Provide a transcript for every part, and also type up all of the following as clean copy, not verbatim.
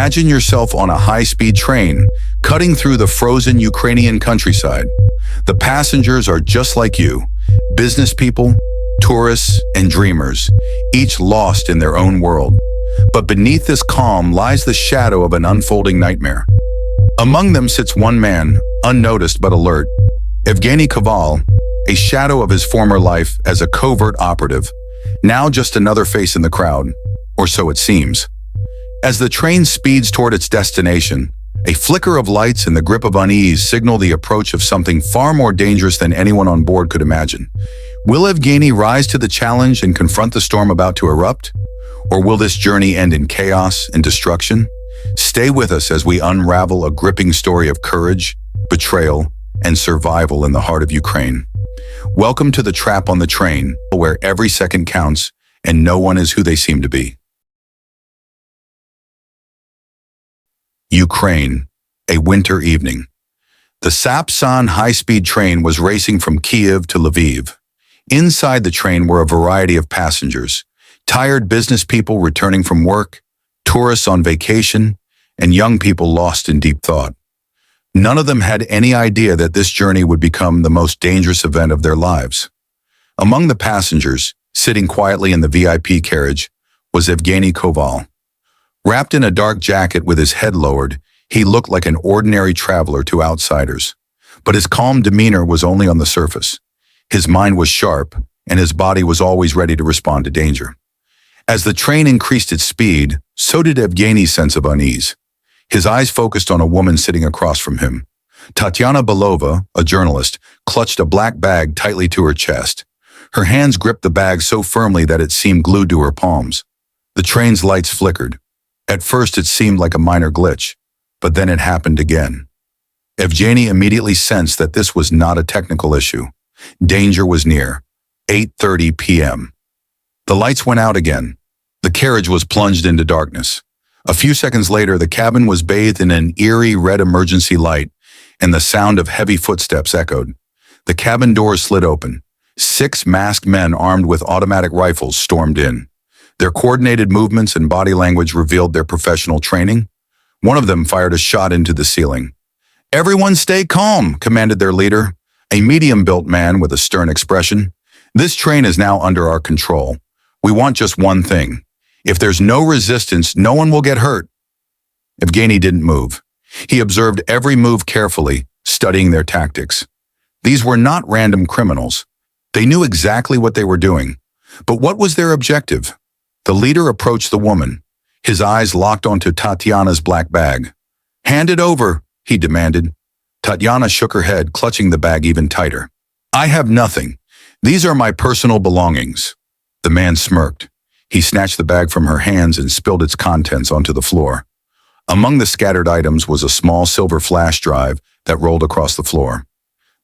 Imagine yourself on a high-speed train, cutting through the frozen Ukrainian countryside. The passengers are just like you, business people, tourists, and dreamers, each lost in their own world. But beneath this calm lies the shadow of an unfolding nightmare. Among them sits one man, unnoticed but alert, Evgeniy Koval, a shadow of his former life as a covert operative, now just another face in the crowd, or so it seems. As the train speeds toward its destination, a flicker of lights and the grip of unease signal the approach of something far more dangerous than anyone on board could imagine. Will Evgeniy rise to the challenge and confront the storm about to erupt? Or will this journey end in chaos and destruction? Stay with us as we unravel a gripping story of courage, betrayal, and survival in the heart of Ukraine. Welcome to the Trap on the Train, where every second counts and no one is who they seem to be. Ukraine, a winter evening. The Sapsan high-speed train was racing from Kiev to Lviv. Inside the train were a variety of passengers, tired business people returning from work, tourists on vacation, and young people lost in deep thought. None of them had any idea that this journey would become the most dangerous event of their lives. Among the passengers, sitting quietly in the VIP carriage, was Evgeniy Koval. Wrapped in a dark jacket with his head lowered, he looked like an ordinary traveler to outsiders. But his calm demeanor was only on the surface. His mind was sharp, and his body was always ready to respond to danger. As the train increased its speed, so did Evgeniy's sense of unease. His eyes focused on a woman sitting across from him. Tatiana Belova, a journalist, clutched a black bag tightly to her chest. Her hands gripped the bag so firmly that it seemed glued to her palms. The train's lights flickered. At first it seemed like a minor glitch, but then it happened again. Evgeniy immediately sensed that this was not a technical issue. Danger was near. 8:30 p.m. The lights went out again. The carriage was plunged into darkness. A few seconds later, the cabin was bathed in an eerie red emergency light, and the sound of heavy footsteps echoed. The cabin doors slid open. 6 masked men armed with automatic rifles stormed in. Their coordinated movements and body language revealed their professional training. One of them fired a shot into the ceiling. "Everyone stay calm," commanded their leader, a medium-built man with a stern expression. "This train is now under our control. We want just one thing. If there's no resistance, no one will get hurt." Evgeniy didn't move. He observed every move carefully, studying their tactics. These were not random criminals. They knew exactly what they were doing. But what was their objective? The leader approached the woman, his eyes locked onto Tatiana's black bag. "Hand it over," he demanded. Tatiana shook her head, clutching the bag even tighter. "I have nothing. These are my personal belongings." The man smirked. He snatched the bag from her hands and spilled its contents onto the floor. Among the scattered items was a small silver flash drive that rolled across the floor.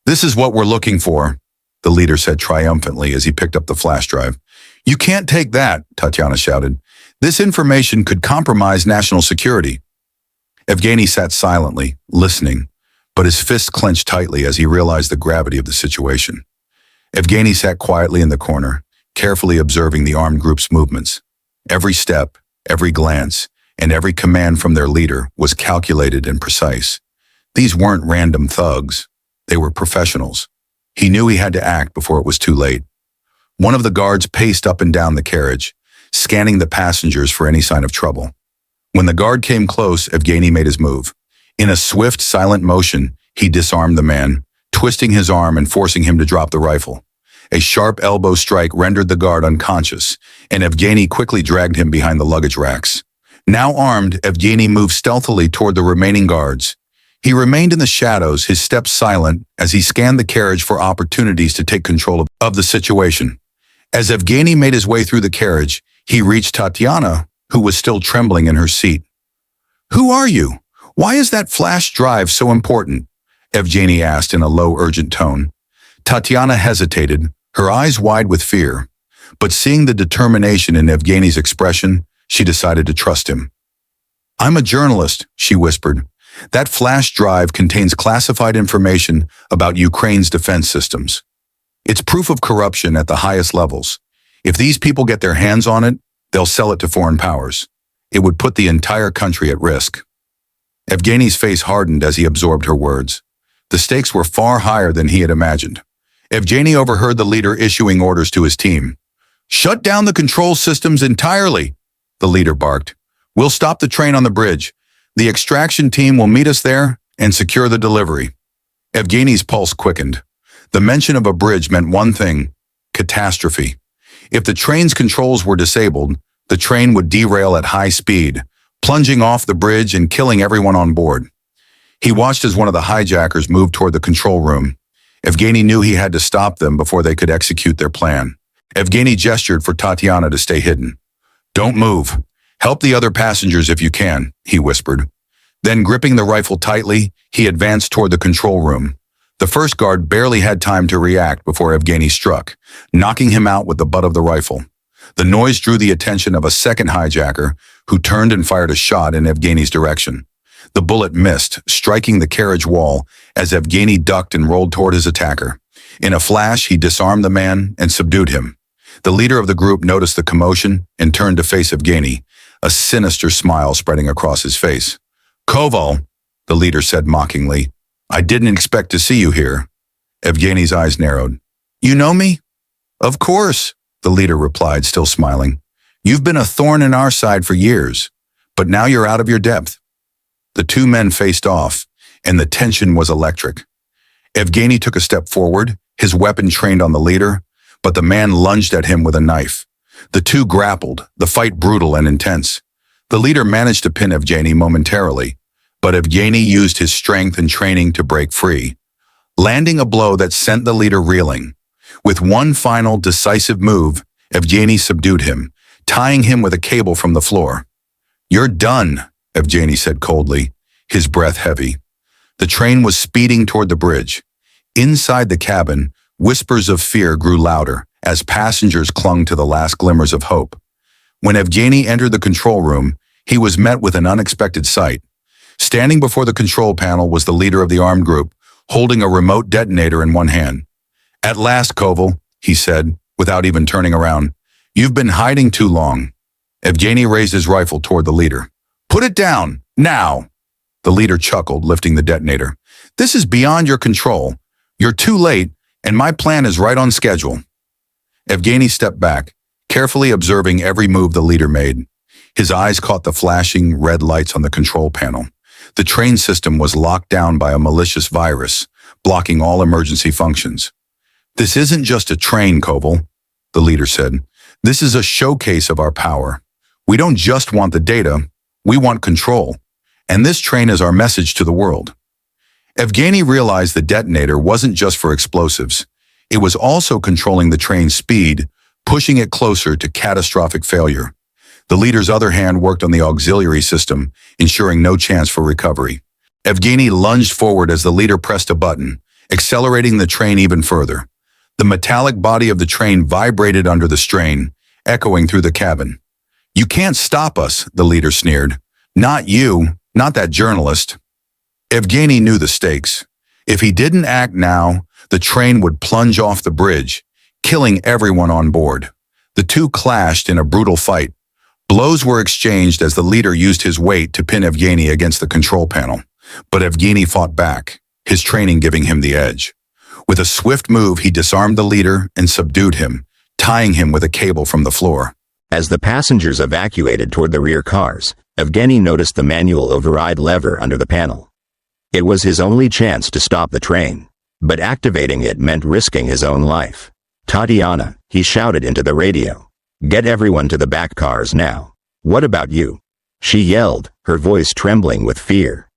"This is what we're looking for," the leader said triumphantly as he picked up the flash drive. "You can't take that," Tatiana shouted. "This information could compromise national security." Evgeniy sat silently, listening, but his fists clenched tightly as he realized the gravity of the situation. Evgeniy sat quietly in the corner, carefully observing the armed group's movements. Every step, every glance, and every command from their leader was calculated and precise. These weren't random thugs. They were professionals. He knew he had to act before it was too late. One of the guards paced up and down the carriage, scanning the passengers for any sign of trouble. When the guard came close, Evgeniy made his move. In a swift, silent motion, he disarmed the man, twisting his arm and forcing him to drop the rifle. A sharp elbow strike rendered the guard unconscious, and Evgeniy quickly dragged him behind the luggage racks. Now armed, Evgeniy moved stealthily toward the remaining guards. He remained in the shadows, his steps silent, as he scanned the carriage for opportunities to take control of the situation. As Evgeniy made his way through the carriage, he reached Tatiana, who was still trembling in her seat. "Who are you? Why is that flash drive so important?" Evgeniy asked in a low, urgent tone. Tatiana hesitated, her eyes wide with fear. But seeing the determination in Evgeniy's expression, she decided to trust him. "I'm a journalist," she whispered. "That flash drive contains classified information about Ukraine's defense systems. It's proof of corruption at the highest levels. If these people get their hands on it, they'll sell it to foreign powers. It would put the entire country at risk. Evgeny's face hardened as he absorbed her words. The stakes were far higher than he had imagined. Evgeniy overheard the leader issuing orders to his team. "Shut down the control systems entirely," the leader barked. "We'll stop the train on the bridge. The extraction team will meet us there and secure the delivery." Evgeny's pulse quickened. The mention of a bridge meant one thing: catastrophe. If the train's controls were disabled, the train would derail at high speed, plunging off the bridge and killing everyone on board. He watched as one of the hijackers moved toward the control room. Evgeniy knew he had to stop them before they could execute their plan. Evgeniy gestured for Tatiana to stay hidden. "Don't move. Help the other passengers if you can," he whispered. Then, gripping the rifle tightly, he advanced toward the control room. The first guard barely had time to react before Evgeniy struck, knocking him out with the butt of the rifle. The noise drew the attention of a second hijacker, who turned and fired a shot in Evgeny's direction. The bullet missed, striking the carriage wall as Evgeniy ducked and rolled toward his attacker. In a flash, he disarmed the man and subdued him. The leader of the group noticed the commotion and turned to face Evgeniy, a sinister smile spreading across his face. "Koval," the leader said mockingly, "I didn't expect to see you here." Evgeny's eyes narrowed. "You know me?" "Of course," the leader replied, still smiling. "You've been a thorn in our side for years, but now you're out of your depth." The two men faced off, and the tension was electric. Evgeniy took a step forward, his weapon trained on the leader, but the man lunged at him with a knife. The two grappled, the fight brutal and intense. The leader managed to pin Evgeniy momentarily, but Evgeniy used his strength and training to break free, landing a blow that sent the leader reeling. With one final, decisive move, Evgeniy subdued him, tying him with a cable from the floor. "You're done," Evgeniy said coldly, his breath heavy. The train was speeding toward the bridge. Inside the cabin, whispers of fear grew louder as passengers clung to the last glimmers of hope. When Evgeniy entered the control room, he was met with an unexpected sight. Standing before the control panel was the leader of the armed group, holding a remote detonator in one hand. "At last, Koval," he said, without even turning around. "You've been hiding too long." Evgeniy raised his rifle toward the leader. "Put it down, now!" The leader chuckled, lifting the detonator. "This is beyond your control. You're too late, and my plan is right on schedule." Evgeniy stepped back, carefully observing every move the leader made. His eyes caught the flashing red lights on the control panel. The train system was locked down by a malicious virus, blocking all emergency functions. "This isn't just a train, Koval," the leader said. "This is a showcase of our power. We don't just want the data, we want control. And this train is our message to the world." Evgeniy realized the detonator wasn't just for explosives. It was also controlling the train's speed, pushing it closer to catastrophic failure. The leader's other hand worked on the auxiliary system, ensuring no chance for recovery. Evgeniy lunged forward as the leader pressed a button, accelerating the train even further. The metallic body of the train vibrated under the strain, echoing through the cabin. "You can't stop us," the leader sneered. "Not you, not that journalist." Evgeniy knew the stakes. If he didn't act now, the train would plunge off the bridge, killing everyone on board. The two clashed in a brutal fight. Blows were exchanged as the leader used his weight to pin Evgeniy against the control panel. But Evgeniy fought back, his training giving him the edge. With a swift move, he disarmed the leader and subdued him, tying him with a cable from the floor. As the passengers evacuated toward the rear cars, Evgeniy noticed the manual override lever under the panel. It was his only chance to stop the train, but activating it meant risking his own life. "Tatiana," he shouted into the radio. "Get everyone to the back cars now." "What about you?" she yelled, her voice trembling with fear.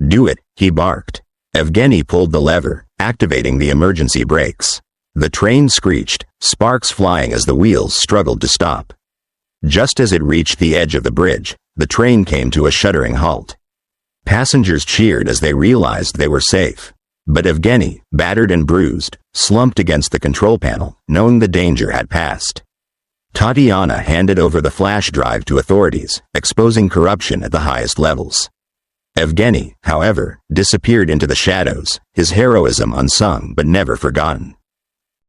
"Do it," he barked. Evgeniy pulled the lever, activating the emergency brakes. The train screeched, sparks flying as the wheels struggled to stop. Just as it reached the edge of the bridge, the train came to a shuddering halt. Passengers cheered as they realized they were safe. But Evgeniy, battered and bruised, slumped against the control panel, knowing the danger had passed. Tatiana handed over the flash drive to authorities, exposing corruption at the highest levels. Evgeniy, however, disappeared into the shadows, his heroism unsung but never forgotten.